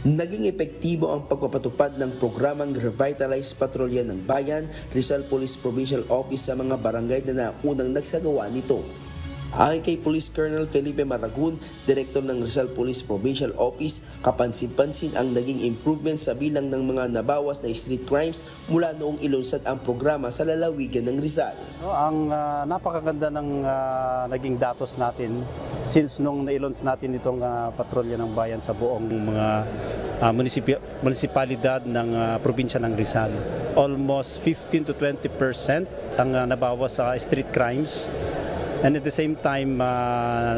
Naging epektibo ang pagpapatupad ng programang Revitalize Patrolya ng Bayan, Rizal Police Provincial Office sa mga barangay na naunang nagsagawa nito. Ayon kay Police Colonel Felipe Maragun, Direktor ng Rizal Police Provincial Office, kapansin-pansin ang naging improvement sa bilang ng mga nabawas na street crimes mula noong ilunsad ang programa sa lalawigan ng Rizal. Ang napakaganda ng naging datos natin since nung nailons natin itong patrolya ng bayan sa buong mga munisipalidad ng probinsya ng Rizal. Almost 15 to 20% ang nabawas sa street crimes. And at the same time,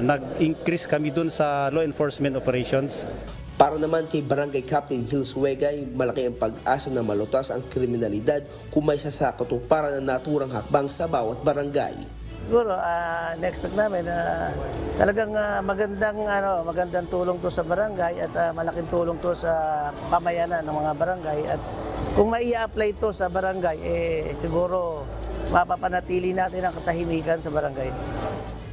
nag-increase kami dun sa law enforcement operations. Para naman kay Barangay Captain Hills Wegay, malaki ang pag-asa na malutas ang kriminalidad kung may sasakatuparan ng naturang hakbang sa bawat barangay. Siguro, na-expect namin na talagang magandang tulong to sa barangay at malaking tulong to sa pamayanan ng mga barangay. At kung mai-apply to sa barangay, siguro mapapanatili natin ang katahimikan sa barangay.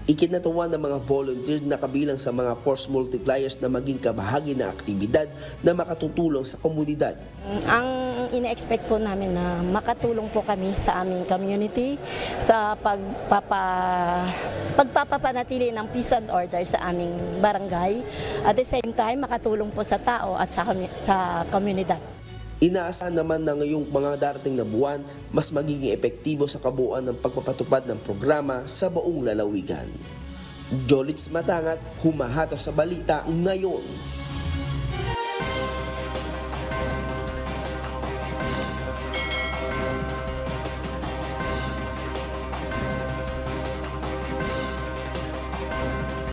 Ikinatuwa ng mga volunteer na kabilang sa mga force multipliers na maging kabahagi ng aktibidad na makatutulong sa komunidad. Ang ina-expect po namin na makatulong po kami sa aming community sa pagpapapanatili ng peace and order sa aming barangay. At the same time, makatulong po sa tao at sa komunidad. Inaasahan naman na ngayong mga darating na buwan, mas magiging epektibo sa kabuuan ng pagpapatupad ng programa sa buong lalawigan. Jolitz Matangat, humahata sa balita ngayon.